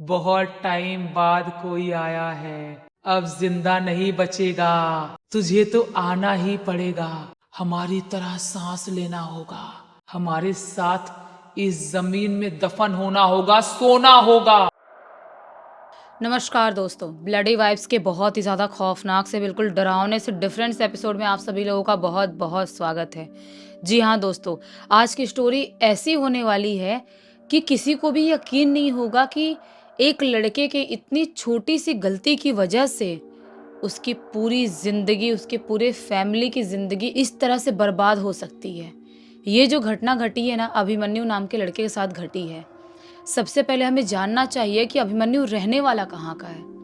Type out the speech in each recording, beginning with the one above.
बहुत टाइम बाद कोई आया है। अब जिंदा नहीं बचेगा। तुझे तो आना ही पड़ेगा। हमारी तरह सांस लेना होगा। हमारे साथ इस जमीन में दफन होना होगा, सोना होगा। नमस्कार दोस्तों, ब्लडी वाइब्स के बहुत ही ज़्यादा खौफनाक से बिल्कुल डरावने से डिफरेंट से एपिसोड में आप सभी लोगों का बहुत बहुत स्वागत है। जी हाँ दोस्तों, आज की स्टोरी ऐसी होने वाली है कि किसी को भी यकीन नहीं होगा कि एक लड़के के इतनी छोटी सी गलती की वजह से उसकी पूरी ज़िंदगी, उसके पूरे फैमिली की ज़िंदगी इस तरह से बर्बाद हो सकती है। ये जो घटना घटी है ना, अभिमन्यु नाम के लड़के के साथ घटी है। सबसे पहले हमें जानना चाहिए कि अभिमन्यु रहने वाला कहाँ का है।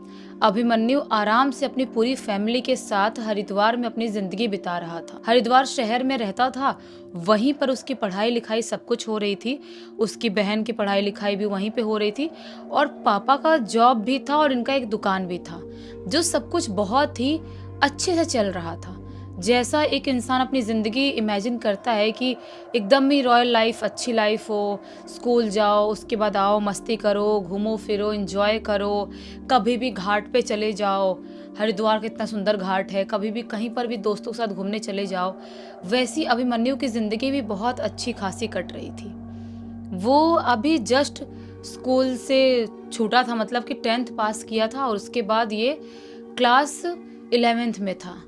अभिमन्यु आराम से अपनी पूरी फैमिली के साथ हरिद्वार में अपनी जिंदगी बिता रहा था। हरिद्वार शहर में रहता था, वहीं पर उसकी पढ़ाई लिखाई सब कुछ हो रही थी। उसकी बहन की पढ़ाई लिखाई भी वहीं पे हो रही थी और पापा का जॉब भी था और इनका एक दुकान भी था, जो सब कुछ बहुत ही अच्छे से चल रहा था। जैसा एक इंसान अपनी ज़िंदगी इमेजिन करता है कि एकदम ही रॉयल लाइफ, अच्छी लाइफ हो, स्कूल जाओ, उसके बाद आओ, मस्ती करो, घूमो फिरो, एंजॉय करो, कभी भी घाट पे चले जाओ। हरिद्वार कितना सुंदर घाट है, कभी भी कहीं पर भी दोस्तों के साथ घूमने चले जाओ। वैसी अभिमन्यु की ज़िंदगी भी बहुत अच्छी खासी कट रही थी। वो अभी जस्ट स्कूल से छूटा था, मतलब कि 10th पास किया था और उसके बाद ये क्लास 11th में था।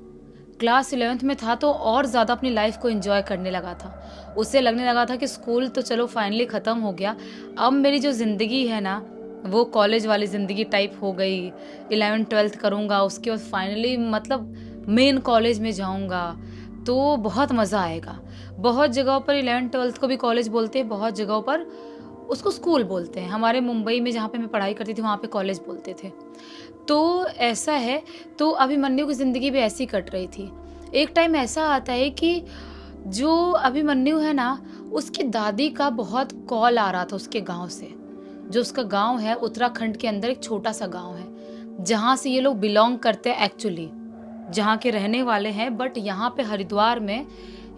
क्लास 11th में था तो और ज़्यादा अपनी लाइफ को एंजॉय करने लगा था। उसे लगने लगा था कि स्कूल तो चलो फाइनली ख़त्म हो गया, अब मेरी जो ज़िंदगी है ना, वो कॉलेज वाली ज़िंदगी टाइप हो गई। 11th-12th करूँगा, उसके बाद फाइनली मतलब मेन कॉलेज में जाऊँगा तो बहुत मज़ा आएगा। बहुत जगहों पर 11th-12th को भी कॉलेज बोलते हैं, बहुत जगहों पर उसको स्कूल बोलते हैं। हमारे मुंबई में जहाँ पे मैं पढ़ाई करती थी वहाँ पे कॉलेज बोलते थे। तो ऐसा है, तो अभिमन्यु की ज़िंदगी भी ऐसी कट रही थी। एक टाइम ऐसा आता है कि जो अभिमन्यु है ना, उसकी दादी का बहुत कॉल आ रहा था उसके गाँव से। जो उसका गाँव है उत्तराखंड के अंदर, एक छोटा-सा गाँव है, जहाँ से ये लोग बिलॉन्ग करते हैं एक्चुअली, जहाँ के रहने वाले हैं, बट यहाँ पे हरिद्वार में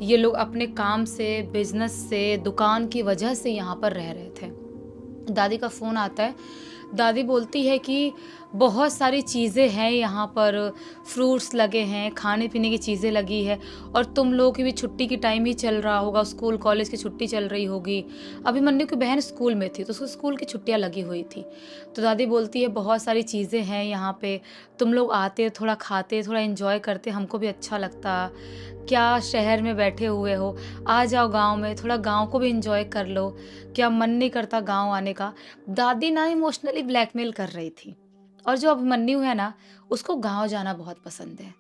ये लोग अपने काम से, बिज़नेस से, दुकान की वजह से यहाँ पर रह रहे थे। दादी का फ़ोन आता है। दादी बोलती है कि बहुत सारी चीज़ें हैं यहाँ पर, फ्रूट्स लगे हैं, खाने-पीने की चीज़ें लगी है और तुम लोगों की भी छुट्टी की टाइम ही चल रहा होगा, स्कूल कॉलेज की छुट्टी चल रही होगी। अभिमन्यु की बहन स्कूल में थी, तो उसको स्कूल की छुट्टियाँ लगी हुई थी। तो दादी बोलती है बहुत सारी चीज़ें हैं यहाँ पे, तुम लोग आते, थोड़ा खाते, थोड़ा एन्जॉय करते, हमको भी अच्छा लगता। क्या शहर में बैठे हुए हो, आ जाओ गाँव में, थोड़ा गाँव को भी एन्जॉय कर लो। क्या मन नहीं करता गाँव आने का? दादी ना इमोशनली ब्लैकमेल कर रही थी। और जो अभिमन्यु है ना, उसको गाँव जाना बहुत पसंद है।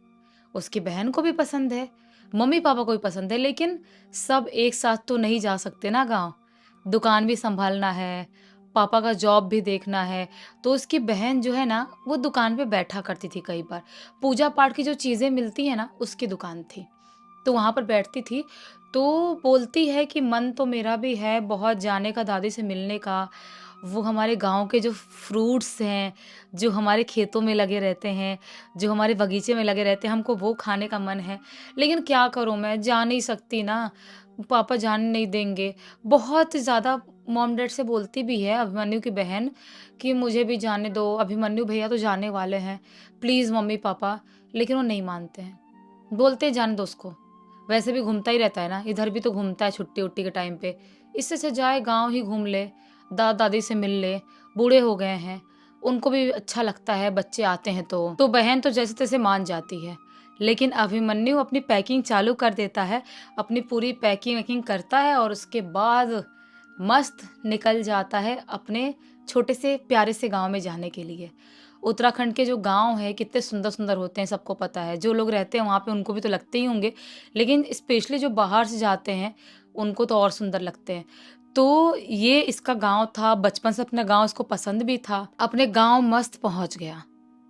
उसकी बहन को भी पसंद है, मम्मी-पापा को भी पसंद है, लेकिन सब एक साथ तो नहीं जा सकते ना गाँव। दुकान भी सँभालना है, पापा का जॉब भी देखना है, तो उसकी बहन जो है ना, वो दुकान पे बैठा करती थी कई बार। पूजा-पाठ की जो चीज़ें मिलती हैं ना, उसकी दुकान थी। तो वहाँ पर बैठती थी, तो बोलती है कि मन तो मेरा भी है बहुत जाने का, दादी से मिलने का। वो हमारे गाँव के जो फ्रूट्स हैं, जो हमारे खेतों में लगे रहते हैं, जो हमारे बगीचे में लगे रहते हैं, हमको वो खाने का मन है। लेकिन क्या करूँ मैं, जा नहीं सकती ना, पापा जाने नहीं देंगे। बहुत ज़्यादा मॉम-डैड से बोलती भी है अभिमन्यु की बहन कि मुझे भी जाने दो, अभिमन्यु भैया तो जाने वाले हैं, प्लीज़ मम्मी-पापा। लेकिन वो नहीं मानते हैं, बोलते हैं जाने दो उसको। वैसे भी घूमता ही रहता है ना, इधर भी तो घूमता है छुट्टी-वुट्टी के टाइम पे। इससे अच्छा जाए गाँव ही घूम ले, दादा-दादी से मिल ले, बूढ़े हो गए हैं, उनको भी अच्छा लगता है बच्चे आते हैं तो। तो बहन तो जैसे-तैसे मान जाती है, लेकिन अभिमन्यु अपनी पैकिंग चालू कर देता है, अपनी पूरी पैकिंग-वैकिंग करता है और उसके बाद मस्त निकल जाता है अपने छोटे से प्यारे से गाँव में जाने के लिए। उत्तराखंड के जो गाँव हैं कितने सुंदर-सुंदर होते हैं, सबको पता है। जो लोग रहते हैं वहाँ पे उनको भी तो लगते ही होंगे, लेकिन स्पेशली जो बाहर से जाते हैं, उनको तो और सुंदर लगते हैं। तो ये इसका गाँव था, बचपन से अपना गाँव इसको पसंद भी था। अपने गाँव मस्त पहुँच गया।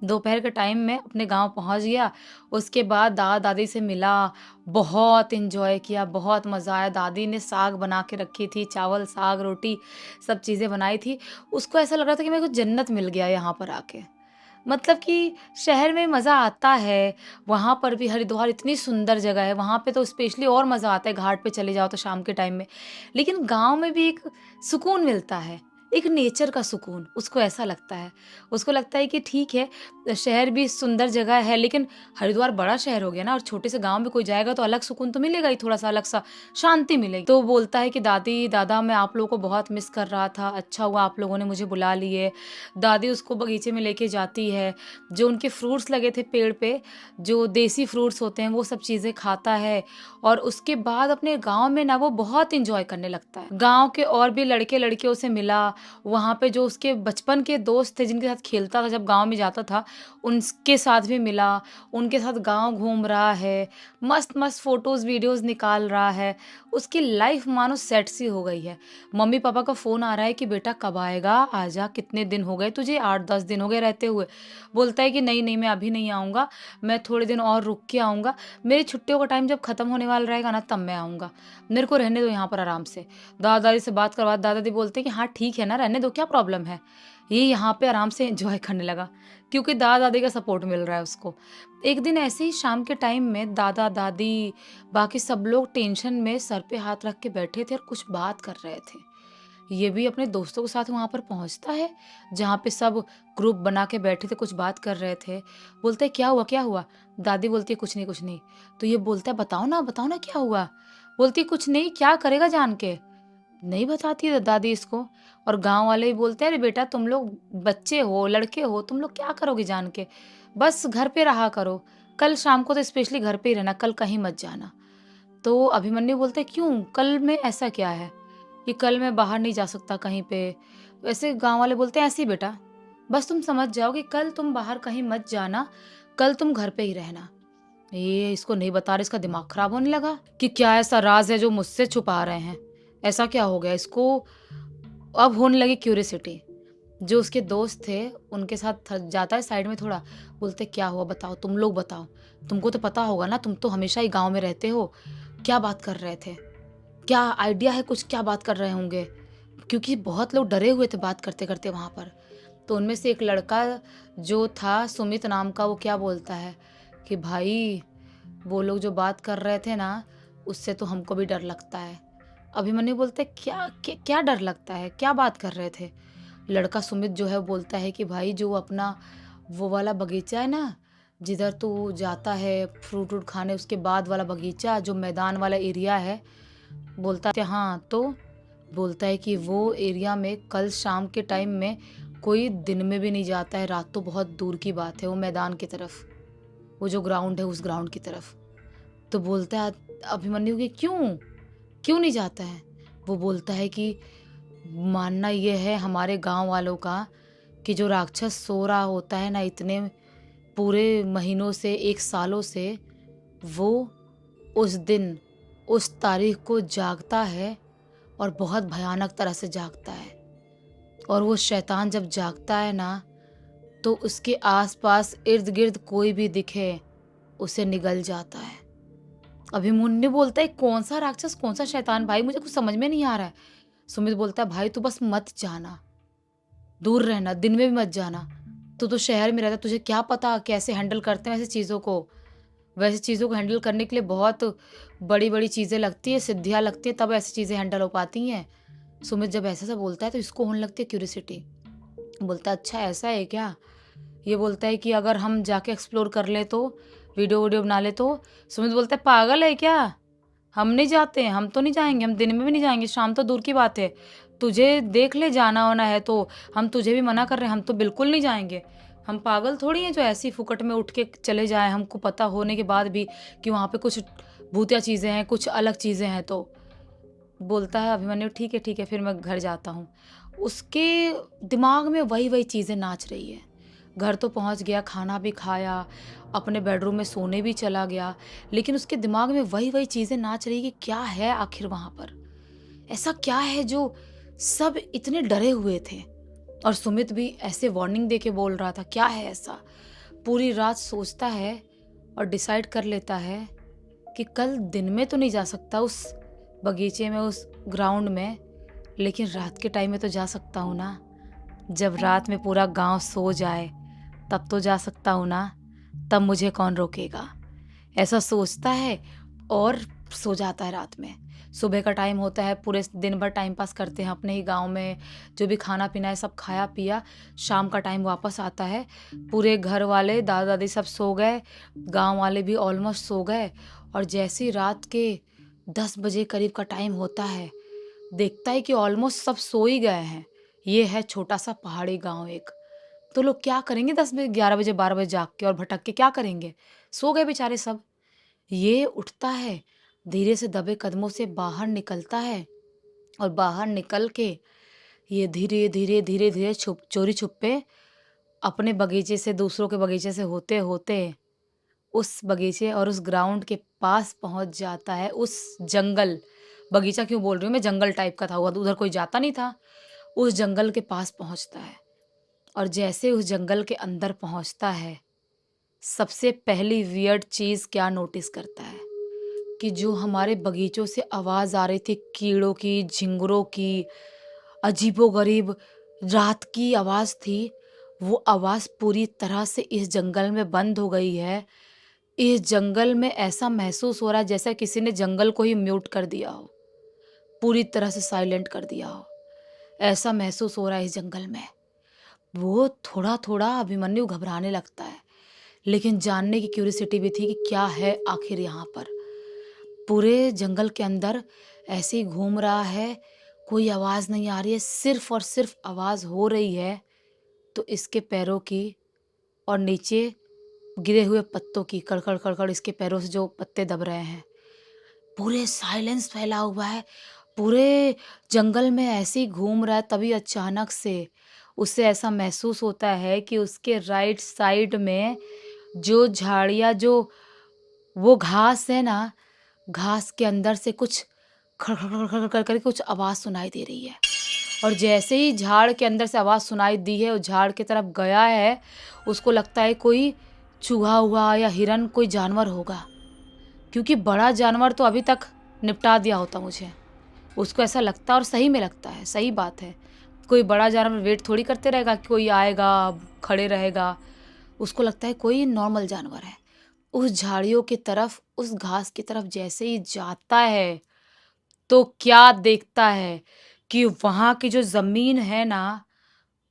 दोपहर के टाइम में अपने गाँव पहुँच गया, उसके बाद दादा-दादी से मिला, बहुत एन्जॉय किया, बहुत मज़ा आया। दादी ने साग बना के रखी थी, चावल, साग, रोटी सब चीज़ें बनाई थी। उसको ऐसा लग रहा था कि मेरे को जन्नत मिल गया यहाँ पर आके। मतलब कि शहर में मज़ा आता है, वहाँ पर भी हरिद्वार इतनी सुंदर जगह है, वहाँ पे तो स्पेशली और मज़ा आता है, घाट पे चले जाओ तो शाम के टाइम में। लेकिन गाँव में भी एक सुकून मिलता है, एक नेचर का सुकून उसको ऐसा लगता है। उसको लगता है कि ठीक है, शहर भी सुंदर जगह है, लेकिन हरिद्वार बड़ा शहर हो गया ना, और छोटे से गाँव में कोई जाएगा तो अलग सुकून तो मिलेगा ही, थोड़ा-सा अलग-सा शांति मिलेगी। तो बोलता है कि दादी, दादा मैं आप लोगों को बहुत मिस कर रहा था, अच्छा हुआ आप लोगों ने मुझे बुला लिए। दादी उसको बगीचे में लेके जाती है, जो उनके फ्रूट्स लगे थे पेड़ पे, जो देसी फ्रूट्स होते हैं वो सब चीज़ें खाता है, और उसके बाद अपने गाँव में ना वो बहुत एन्जॉय करने लगता है। गाँव के और भी लड़के-लड़कियों से मिला, वहाँ पे जो उसके बचपन के दोस्त थे जिनके साथ खेलता था जब गाँव में जाता था, उनके साथ भी मिला, उनके साथ गाँव घूम रहा है, मस्त-मस्त फ़ोटोज़, वीडियोज़ निकाल रहा है। उसकी लाइफ़ मानो सेट सी हो गई है। मम्मी-पापा का फ़ोन आ रहा है कि बेटा कब आएगा? आजा, कितने दिन हो गए तुझे? 8-10 दिन हो गए रहते हुए। बोलता है कि नहीं, नहीं मैं अभी नहीं आऊँगा, मैं थोड़े दिन और रुक के आऊँगा। मेरी छुट्टियों का टाइम जब खत्म होने वाला रहेगा ना तब मैं आऊँगा। मेरे को रहने दो यहाँ पर आराम से। दादा-दादी से बात करवा, दादा-दादी बोलते हैं कि हाँ ठीक है ना, रहने दो, क्या प्रॉब्लम है? ये यहाँ पे आराम से एन्जॉय करने लगा, क्योंकि दादा-दादी का सपोर्ट मिल रहा है उसको। एक दिन ऐसे ही शाम के टाइम में दादा-दादी, बाकी सब लोग टेंशन में सर पे हाथ रख के बैठे थे और कुछ बात कर रहे थे। ये भी अपने दोस्तों के साथ वहाँ पर पहुँचता है, जहाँ पे सब ग्रुप बना के बैठे थे, कुछ बात कर रहे थे। बोलते हैं, "क्या हुआ, क्या हुआ?" दादी बोलती है, "कुछ नहीं, कुछ नहीं।" तो ये बोलता है, बताओ ना क्या हुआ?" बोलती है, "कुछ नहीं, क्या करेगा जान के?" नहीं बताती है दादी इसको, और गाँव वाले भी बोलते हैं, "अरे बेटा तुम लोग बच्चे हो, लड़के हो, तुम लोग क्या करोगे जान के? बस घर पे रहा करो। कल शाम को तो स्पेशली घर पे ही रहना, कल कहीं मत जाना।" तो अभिमन्यु बोलता है, "क्यों? कल में ऐसा क्या है? कि कल मैं बाहर नहीं जा सकता कहीं पे।" वैसे गाँव वाले बोलते हैं, "ऐसे ही बेटा, बस तुम समझ जाओ कि कल तुम बाहर कहीं मत जाना, कल तुम घर पे ही रहना।" ये इसको नहीं बता रहे, इसका दिमाग खराब होने लगा कि क्या ऐसा राज है जो मुझसे छुपा रहे हैं? ऐसा क्या हो गया? इसको अब होने लगी क्यूरियोसिटी। जो उसके दोस्त थे, उनके साथ जाता है साइड में थोड़ा, बोलते, "क्या हुआ बताओ, तुम लोग बताओ। तुमको तो पता होगा ना, तुम तो हमेशा ही गाँव में रहते हो। क्या बात कर रहे थे? क्या आइडिया है कुछ, क्या बात कर रहे होंगे?" क्योंकि बहुत लोग डरे हुए थे बात करते-करते वहाँ पर। तो उनमें से एक लड़का जो था सुमित नाम का, वो क्या बोलता है कि भाई वो लोग जो बात कर रहे थे ना, उससे तो हमको भी डर लगता है। अभिमन्यु बोलते, क्या डर लगता है? क्या बात कर रहे थे? लड़का सुमित जो है वो बोलता है कि भाई जो अपना वो वाला बगीचा है ना, जिधर तू जाता है फ्रूट वूट खाने, उसके बाद वाला बगीचा जो मैदान वाला एरिया है, बोलता है हाँ तो, बोलता है कि वो एरिया में कल शाम के टाइम में कोई दिन में भी नहीं जाता है, रात तो बहुत दूर की बात है, वो मैदान की तरफ, वो जो ग्राउंड है उस ग्राउंड की तरफ। तो बोलता है अभिमन्यु कि क्यों? क्यों नहीं जाता है? वो बोलता है कि मानना ये है हमारे गाँव वालों का कि जो राक्षस सो रहा होता है ना इतने पूरे महीनों से, 1 सालों से, वो उस दिन, उस तारीख को जागता है और बहुत भयानक तरह से जागता है। और वो शैतान जब जागता है ना, तो उसके आस-पास इर्द-गिर्द कोई भी दिखे, उसे निगल जाता है। अभिमन्यु बोलता है, "कौन-सा राक्षस, कौन-सा शैतान भाई, मुझे कुछ समझ में नहीं आ रहा है।" सुमित बोलता है, "भाई तू बस मत जाना, दूर रहना, दिन में भी मत जाना। तू तो शहर में रहता है, तुझे क्या पता कैसे हैंडल करते हैं वैसे चीज़ों को। वैसे चीज़ों को हैंडल करने के लिए बहुत बड़ी-बड़ी चीज़ें लगती हैं, सिद्धियाँ लगती हैं, तब ऐसी चीज़ें हैंडल हो पाती हैं।" सुमित जब ऐसा-ऐसा बोलता है तो इसको होने लगती है क्यूरियोसिटी। बोलता है, "अच्छा ऐसा है क्या?" ये बोलता है कि अगर हम जाके एक्सप्लोर कर लें तो, वीडियो वीडियो बना ले तो? सुमित बोलता है, "पागल है क्या? हम नहीं जाते हैं, हम तो नहीं जाएँगे, हम दिन में भी नहीं जाएँगे, शाम तो दूर की बात है। तुझे देख ले जाना-वाना है तो, हम तुझे भी मना कर रहे हैं, हम तो बिल्कुल नहीं जाएँगे। हम पागल थोड़ी हैं जो ऐसे ही फुकट में उठ के चले जाएँ, हमको पता होने के बाद भी कि वहाँ पे कुछ भूतिया चीज़ें हैं, कुछ अलग चीज़ें हैं तो।" बोलता है अभिमन्यु, ठीक है, फिर मैं घर जाता हूँ। उसके दिमाग में वही-वही चीज़ें नाच रही है। घर तो पहुँच गया, खाना भी खाया, अपने बेडरूम में सोने भी चला गया, लेकिन उसके दिमाग में वही-वही चीज़ें नाच रही कि क्या है आखिर वहाँ पर? ऐसा क्या है जो सब इतने डरे हुए थे? और सुमित भी ऐसे वार्निंग दे के बोल रहा था, क्या है ऐसा? पूरी रात सोचता है और डिसाइड कर लेता है कि कल दिन में तो नहीं जा सकता उस बगीचे में, उस ग्राउंड में, लेकिन रात के टाइम में तो जा सकता हूँ ना। जब रात में पूरा गाँव सो जाए, तब तो जा सकता हूँ ना, तब मुझे कौन रोकेगा? ऐसा सोचता है और सो जाता है रात में। सुबह का टाइम होता है, पूरे दिन भर टाइम पास करते हैं अपने ही गाँव में, जो भी खाना पीना है सब खाया पिया, शाम का टाइम वापस आता है, पूरे घर वाले दादा दादी सब सो गए, गाँव वाले भी ऑलमोस्ट सो गए, और जैसे ही रात के 10 बजे करीब का टाइम होता है, देखता है कि ऑलमोस्ट सब सो ही गए हैं। ये है छोटा सा पहाड़ी गाँव एक। तो लोग क्या करेंगे 10 बजे, 11 बजे, 12 बजे जाग के और भटक के क्या करेंगे? सो गए बेचारे सब। ये उठता है, धीरे से दबे कदमों से बाहर निकलता है, और बाहर निकल के ये धीरे धीरे धीरे धीरे छुप चोरी छुपे अपने बगीचे से दूसरों के बगीचे से होते होते उस बगीचे और उस ग्राउंड के पास पहुंच जाता है। उस जंगल, बगीचा क्यों बोल रही हूँ मैं, जंगल टाइप का था वो, उधर कोई जाता नहीं था। उस जंगल के पास पहुंचता है, और जैसे उस जंगल के अंदर पहुंचता है, सबसे पहली वियर्ड चीज क्या नोटिस करता है कि जो हमारे बगीचों से आवाज आ रही थी कीड़ों की, झिंगुरों की, अजीबोगरीब रात की आवाज थी, वो आवाज पूरी तरह से इस जंगल में बंद हो गई है। इस जंगल में ऐसा महसूस हो रहा है जैसे किसी ने जंगल को ही म्यूट कर दिया हो, पूरी तरह से साइलेंट कर दिया हो, ऐसा महसूस हो रहा है इस जंगल में। वो थोड़ा थोड़ा अभिमन्यु घबराने लगता है, लेकिन जानने की क्यूरियोसिटी भी थी कि क्या है आखिर यहाँ पर। पूरे जंगल के अंदर ऐसे ही घूम रहा है, कोई आवाज नहीं आ रही है, सिर्फ और सिर्फ आवाज हो रही है तो इसके पैरों की, और नीचे गिरे हुए पत्तों की, कड़कड़ कड़कड़ इसके पैरों से जो पत्ते दब रहे हैं। पूरे साइलेंस फैला हुआ है, पूरे जंगल में ऐसे ही घूम रहा है। तभी अचानक से उसे ऐसा महसूस होता है कि उसके राइट साइड में जो झाड़ियाँ, जो वो घास है ना, घास के अंदर से कुछ खड़ खड़ खड़ खड़ कर करके कुछ आवाज़ सुनाई दे रही है। और जैसे ही झाड़ के अंदर से आवाज़ सुनाई दी है और झाड़ की तरफ गया है, उसको लगता है कोई चूहा हुआ या हिरन, कोई जानवर होगा, क्योंकि बड़ा जानवर तो अभी तक निपटा दिया होता मुझे। उसको ऐसा लगता है, और सही में लगता है, सही बात है। कोई बड़ा जानवर वेट थोड़ी करते रहेगा कि कोई आएगा, खड़े रहेगा। उसको लगता है कोई नॉर्मल जानवर है। उस झाड़ियों की तरफ, उस घास की तरफ जैसे ही जाता है, तो क्या देखता है कि वहाँ की जो ज़मीन है ना,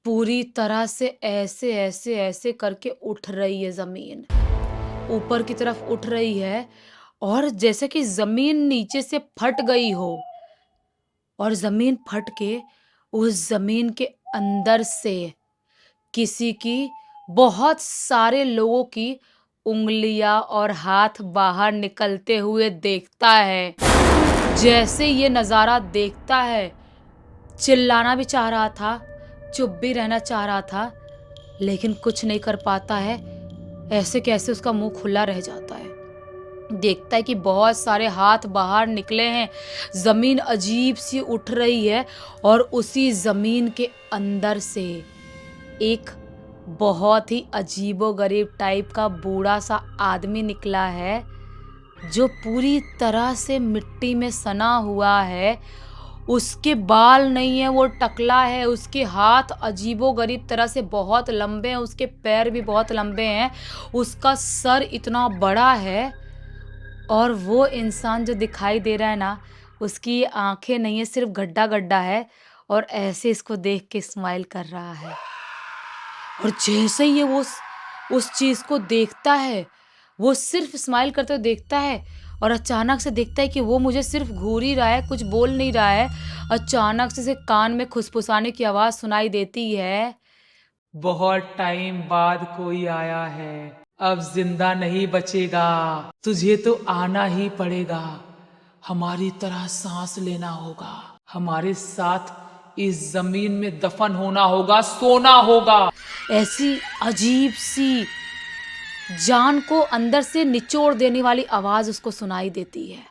पूरी तरह से ऐसे, ऐसे, ऐसे करके उठ रही है ज़मीन। ऊपर की तरफ उठ रही है, और जैसे कि ज़मीन नीचे से फट गई हो, और ज़मीन फट के उस ज़मीन के अंदर से किसी की, बहुत सारे लोगों की उँगलियाँ और हाथ बाहर निकलते हुए देखता है। जैसे ये नज़ारा देखता है, चिल्लाना भी चाह रहा था, चुप भी रहना चाह रहा था, लेकिन कुछ नहीं कर पाता है। ऐसे कैसे उसका मुंह खुला रह जाता है। देखता है कि बहुत सारे हाथ बाहर निकले हैं, जमीन अजीब सी उठ रही है, और उसी जमीन के अंदर से एक बहुत ही अजीबोगरीब टाइप का बूढ़ा सा आदमी निकला है, जो पूरी तरह से मिट्टी में सना हुआ है। उसके बाल नहीं है, वो टकला है, उसके हाथ अजीबोगरीब तरह से बहुत लंबे हैं, उसके पैर भी बहुत लंबे हैं, उसका सर इतना बड़ा है, और वो इंसान जो दिखाई दे रहा है ना, उसकी आंखें नहीं है, सिर्फ गड्ढा गड्ढा है, और ऐसे इसको देख के स्माइल कर रहा है। और जैसे ही ये वो उस चीज को देखता है, वो सिर्फ स्माइल करते हुए देखता है, और अचानक से देखता है कि वो मुझे सिर्फ घूर ही रहा है, कुछ बोल नहीं रहा है। अचानक से इसे कान में खुसफुसाने की आवाज सुनाई देती है। बहुत टाइम बाद कोई आया है, अब जिंदा नहीं बचेगा, तुझे तो आना ही पड़ेगा, हमारी तरह सांस लेना होगा, हमारे साथ इस जमीन में दफन होना होगा, सोना होगा। ऐसी अजीब सी, जान को अंदर से निचोड़ देने वाली आवाज उसको सुनाई देती है।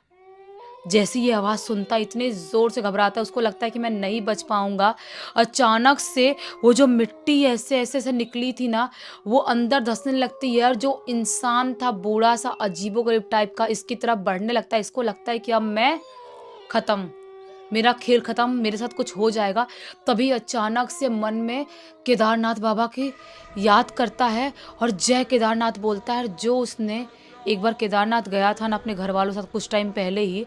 जैसे ये आवाज सुनता, इतने जोर से घबराता है, उसको लगता है कि मैं नहीं बच पाऊंगा। अचानक से वो जो मिट्टी ऐसे ऐसे से निकली थी ना, वो अंदर धंसने लगती है, और जो इंसान था बूढ़ा सा अजीबोगरीब टाइप का, इसकी तरफ बढ़ने लगता है। इसको लगता है कि अब मैं खत्म, मेरा खेल खत्म, मेरे साथ कुछ हो जाएगा। तभी अचानक से मन में केदारनाथ बाबा की याद करता है, और जय केदारनाथ बोलता है, जो उसने एक बार केदारनाथ गया था ना अपने घर वालों के साथ कुछ टाइम पहले ही,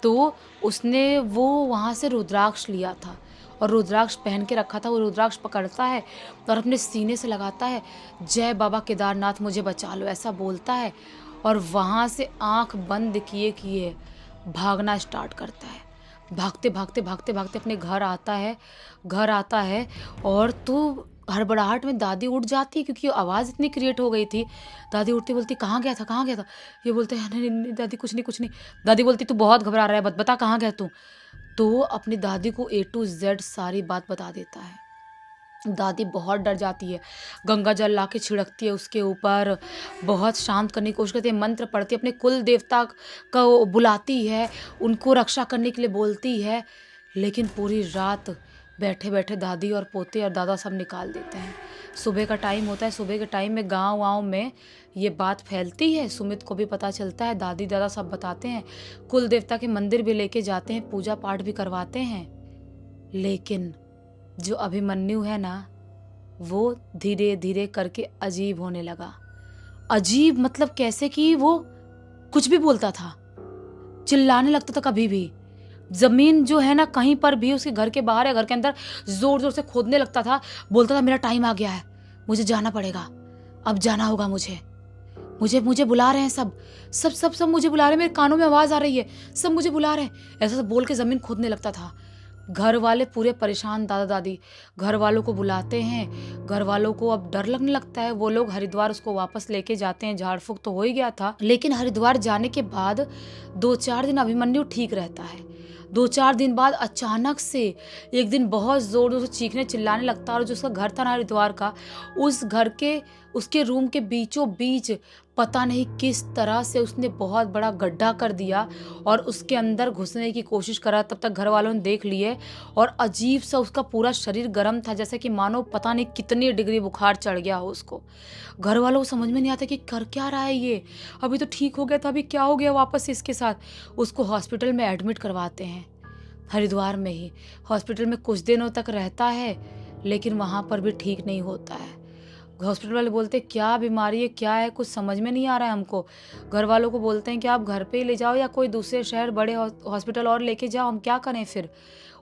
तो उसने वो वहाँ से रुद्राक्ष लिया था और रुद्राक्ष पहन के रखा था। वो रुद्राक्ष पकड़ता है और अपने सीने से लगाता है, जय बाबा केदारनाथ मुझे बचा लो, ऐसा बोलता है और वहाँ से आँख बंद किए किए भागना स्टार्ट करता है। भागते भागते भागते भागते अपने घर आता है और तो हड़बड़ाहट में दादी उठ जाती है क्योंकि आवाज़ इतनी क्रिएट हो गई थी। दादी उठती बोलती, कहाँ गया था, कहाँ गया था? ये बोलते हैं, नहीं नहीं नहीं दादी, कुछ नहीं कुछ नहीं। दादी बोलती, तू बहुत घबरा रहा है, बता कहाँ गया तू? तो अपनी दादी को A to Z सारी बात बता देता है। दादी बहुत डर जाती है, गंगा जल ला के छिड़कती है उसके ऊपर, बहुत शांत करने की कोशिश करती है, मंत्र पढ़ती है, अपने कुल देवता का वो बुलाती है, उनको रक्षा करने के लिए बोलती है। लेकिन पूरी रात बैठे बैठे दादी और पोते और दादा सब निकाल देते हैं। सुबह का टाइम होता है, सुबह के टाइम में गाँव में ये बात फैलती है, सुमित को भी पता चलता है, दादी दादा सब बताते हैं, कुल देवता के मंदिर भी लेके जाते हैं, पूजा पाठ भी करवाते हैं। लेकिन जो अभिमन्यु है ना, वो धीरे धीरे करके अजीब होने लगा। अजीब मतलब कैसे कि वो कुछ भी बोलता था, चिल्लाने लगता था कभी भी। जमीन जो है ना, कहीं पर भी उसके घर के बाहर या घर के अंदर जोर जोर से खोदने लगता था। बोलता था, मेरा टाइम आ गया है, मुझे जाना पड़ेगा, अब जाना होगा मुझे मुझे बुला रहे हैं सब मुझे बुला रहे हैं, मेरे कानों में आवाज आ रही है, सब मुझे बुला रहे हैं, ऐसा सब बोल के जमीन खोदने लगता था। घर वाले पूरे परेशान, दादा दादी घर वालों को बुलाते हैं, घर वालों को अब डर लगने लगता है। वो लोग हरिद्वार उसको वापस लेके जाते हैं, झाड़ फूक तो हो ही गया था, लेकिन हरिद्वार जाने के बाद 2-4 दिन अभिमन्यु ठीक रहता है। 2-4 दिन बाद अचानक से एक दिन बहुत जोर जोर से चीखने चिल्लाने लगता है और जो उसका घर था ना हरिद्वार का, उस घर के उसके रूम के बीचों बीच पता नहीं किस तरह से उसने बहुत बड़ा गड्ढा कर दिया और उसके अंदर घुसने की कोशिश करा। तब तक घर वालों ने देख लिए और अजीब सा उसका पूरा शरीर गर्म था, जैसे कि मानो पता नहीं कितनी डिग्री बुखार चढ़ गया हो उसको। घर वालों को समझ में नहीं आता कि कर क्या रहा है ये, अभी तो ठीक हो गया था, अभी क्या हो गया वापस से इसके साथ। उसको हॉस्पिटल में एडमिट करवाते हैं, हरिद्वार में ही। हॉस्पिटल में कुछ दिनों तक रहता है, लेकिन वहाँ पर भी ठीक नहीं होता है। हॉस्पिटल वाले बोलते हैं, क्या बीमारी है, क्या है, कुछ समझ में नहीं आ रहा है हमको। घर वालों को बोलते हैं कि आप घर पे ही ले जाओ या कोई दूसरे शहर बड़े हॉस्पिटल और लेके जाओ, हम क्या करें फिर।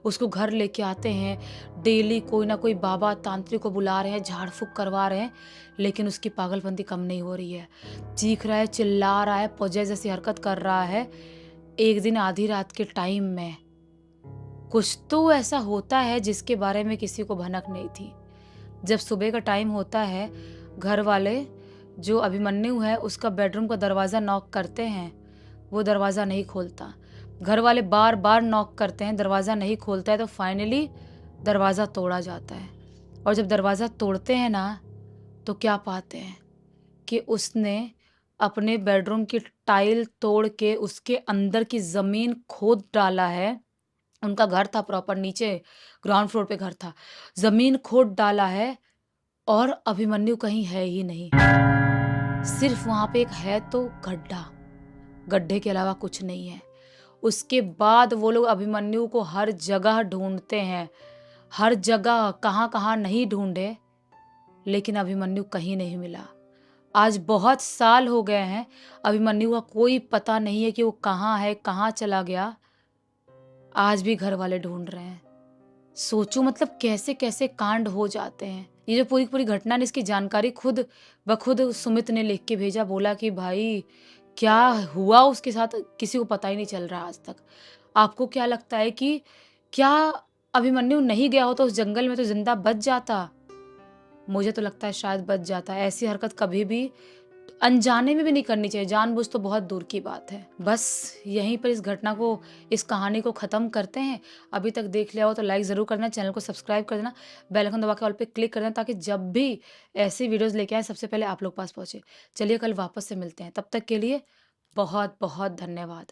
उसको घर लेके आते हैं, डेली कोई ना कोई बाबा तांत्रिक को बुला रहे हैं, झाड़ फूक करवा रहे हैं, लेकिन उसकी पागलपंती कम नहीं हो रही है। चीख रहा है, चिल्ला रहा है, पोजे जैसी हरकत कर रहा है। एक दिन आधी रात के टाइम में कुछ तो ऐसा होता है जिसके बारे में किसी को भनक नहीं थी। जब सुबह का टाइम होता है, घर वाले जो अभिमन्यु है उसका बेडरूम का दरवाज़ा नॉक करते हैं, वो दरवाज़ा नहीं खोलता। घर वाले बार बार नॉक करते हैं, दरवाज़ा नहीं खोलता है, तो फाइनली दरवाज़ा तोड़ा जाता है। और जब दरवाज़ा तोड़ते हैं ना, तो क्या पाते हैं कि उसने अपने बेडरूम की टाइल तोड़ के उसके अंदर की ज़मीन खोद डाला है। उनका घर था प्रॉपर नीचे, ग्राउंड फ्लोर पे घर था, ज़मीन खोद डाला है और अभिमन्यु कहीं है ही नहीं। सिर्फ वहाँ पे एक है तो गड्ढा, गड्ढे के अलावा कुछ नहीं है। उसके बाद वो लोग अभिमन्यु को हर जगह ढूंढते हैं, हर जगह, कहाँ कहाँ नहीं ढूंढे, लेकिन अभिमन्यु कहीं नहीं मिला। आज बहुत साल हो गए हैं, अभिमन्यु का कोई पता नहीं है कि वो कहाँ है, कहाँ चला गया। आज भी घर वाले ढूंढ रहे हैं। सोचो मतलब कैसे कैसे कांड हो जाते हैं। ये जो पूरी पूरी घटना ने, इसकी जानकारी खुद ब खुद सुमित ने लिख के भेजा, बोला कि भाई क्या हुआ उसके साथ किसी को पता ही नहीं चल रहा आज तक। आपको क्या लगता है कि क्या अभिमन्यु नहीं गया हो तो उस जंगल में तो जिंदा बच जाता? मुझे तो लगता है शायद बच जाता। ऐसी हरकत कभी भी अनजाने में भी नहीं करनी चाहिए, जानबूझ तो बहुत दूर की बात है। बस यहीं पर इस घटना को, इस कहानी को ख़त्म करते हैं। अभी तक देख लिया हो तो लाइक ज़रूर करना, चैनल को सब्सक्राइब कर देना, बेल आइकन दबा के ऑल पे क्लिक कर देना, ताकि जब भी ऐसी वीडियोज़ लेके आए सबसे पहले आप लोग पास पहुँचे। चलिए कल वापस से मिलते हैं, तब तक के लिए बहुत बहुत धन्यवाद।